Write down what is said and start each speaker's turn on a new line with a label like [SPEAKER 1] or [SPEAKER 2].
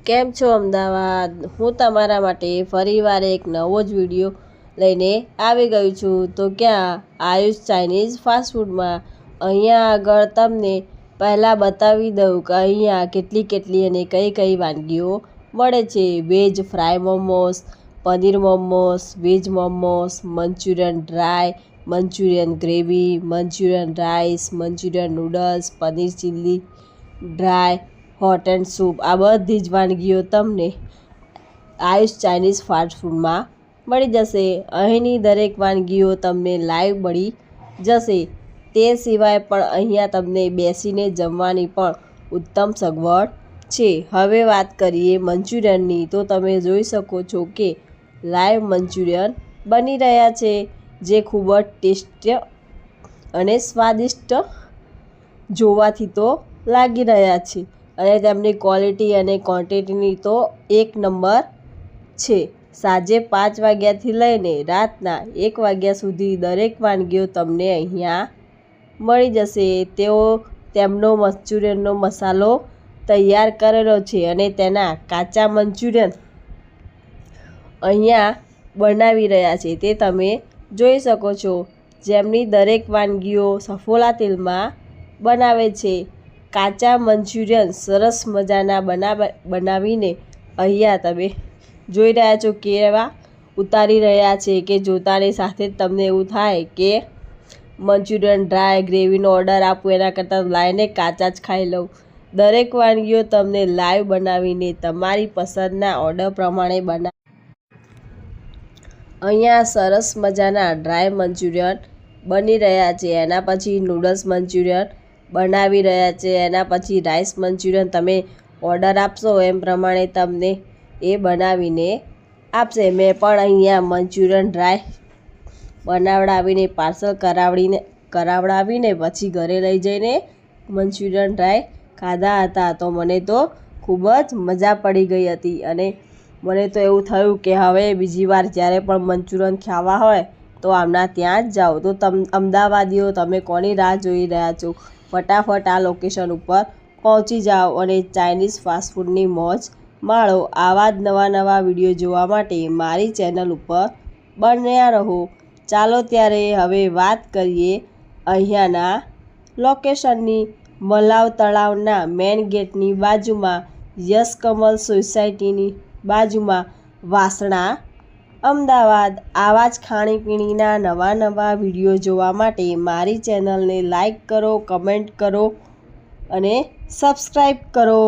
[SPEAKER 1] કેમ છો અમદાવાદ? હું તમારા માટે ફરીવાર એક નવો જ વિડીયો લઈને આવી ગઈ છું. તો ક્યાં આયુષ ચાઇનીઝ ફાસ્ટફૂડમાં અહીંયા આગળ તમને પહેલાં બતાવી દઉં કે અહીંયા કેટલી અને કઈ વાનગીઓ મળે છે. Veg fry momos, paneer momos, veg momos, Manchurian dry, Manchurian gravy, Manchurian rice, Manchurian noodles, paneer chilli dry, hot and soup, આ બધી જ વાનગીઓ તમને આયુષ ચાઇનીઝ ફાસ્ટફૂડમાં મળી જશે. અહીંની દરેક વાનગીઓ તમને લાઈવ મળી જશે. તે સિવાય પણ અહીંયા તમને બેસીને જમવાની પણ ઉત્તમ સગવડ છે. હવે વાત કરીએ મંચુરિયનની, તો તમે જોઈ શકો છો કે લાઈવ મંચુરિયન બની રહ્યા છે, જે ખૂબ જ ટેસ્ટી અને સ્વાદિષ્ટ જોવાથી તો લાગી રહ્યા છે અને તેમની ક્વોલિટી અને ક્વોન્ટિટીની તો એક નંબર છે. સાંજે 5 વાગ્યાથી લઈને રાતના 1 વાગ્યા સુધી દરેક વાનગીઓ તમને અહીંયા મળી જશે. તેઓ તેમનો મંચુરિયનનો મસાલો તૈયાર કરેલો છે અને તેના કાચા મંચુરિયન અહીંયા બનાવી રહ્યા છે, તે તમે જોઈ શકો છો. જેમની દરેક વાનગીઓ સફોલા તેલમાં બનાવે છે. કાચા મંચુરિયન સરસ મજાના બનાવીને અહીંયા તમે જોઈ રહ્યા છો કેવા ઉતારી રહ્યા છે કે જોતાની સાથે જ તમને એવું થાય કે મંચુરિયન ડ્રાય ગ્રેવીનો ઓર્ડર આપું એના કરતાં લાઈને કાચા જ ખાઈ લઉં. દરેક વાનગીઓ તમને લાઈવ બનાવીને તમારી પસંદના ઓર્ડર પ્રમાણે અહીંયા સરસ મજાના ડ્રાય મંચુરિયન બની રહ્યા છે. એના પછી નૂડલ્સ મંચુરિયન બનાવી રહ્યા છે. એના પછી રાઈસ મંચુરિયન તમે ઓર્ડર આપશો એમ પ્રમાણે તમને એ બનાવીને આપશે. મેં પણ અહીંયા મંચુરિયન ડ્રાય બનાવડાવીને પાર્સલ કરાવડાવીને પછી ઘરે લઈ જઈને મંચુરિયન ડ્રાય ખાધા હતા. તો મને તો ખૂબ જ મજા પડી ગઈ હતી અને મને તો એવું થયું કે હવે બીજી વાર જ્યારે પણ મંચુરિયન ખાવા હોય તો આમના ત્યાં જ જાઓ. તો અમદાવાદીઓ તમે કોની રાહ જોઈ રહ્યા છો? ફટાફટ આ લોકેશન ઉપર પહોંચી જાઓ અને ચાઇનીઝ ફાસ્ટફૂડની મોજ માણો. આવા જ નવા વિડીયો જોવા માટે મારી ચેનલ ઉપર બન્યા રહો. ચાલો ત્યારે હવે વાત કરીએ અહીંયાના લોકેશનની. મલાવ તળાવના મેઇન ગેટની બાજુમાં યશ કમલ સોસાયટીની બાજુમાં વાસણા, અમદાવાદ. આવા જ ખાણીપીણીના નવા વિડીયો જોવા માટે મારી ચેનલને લાઈક કરો, કમેન્ટ કરો અને સબસ્ક્રાઈબ કરો.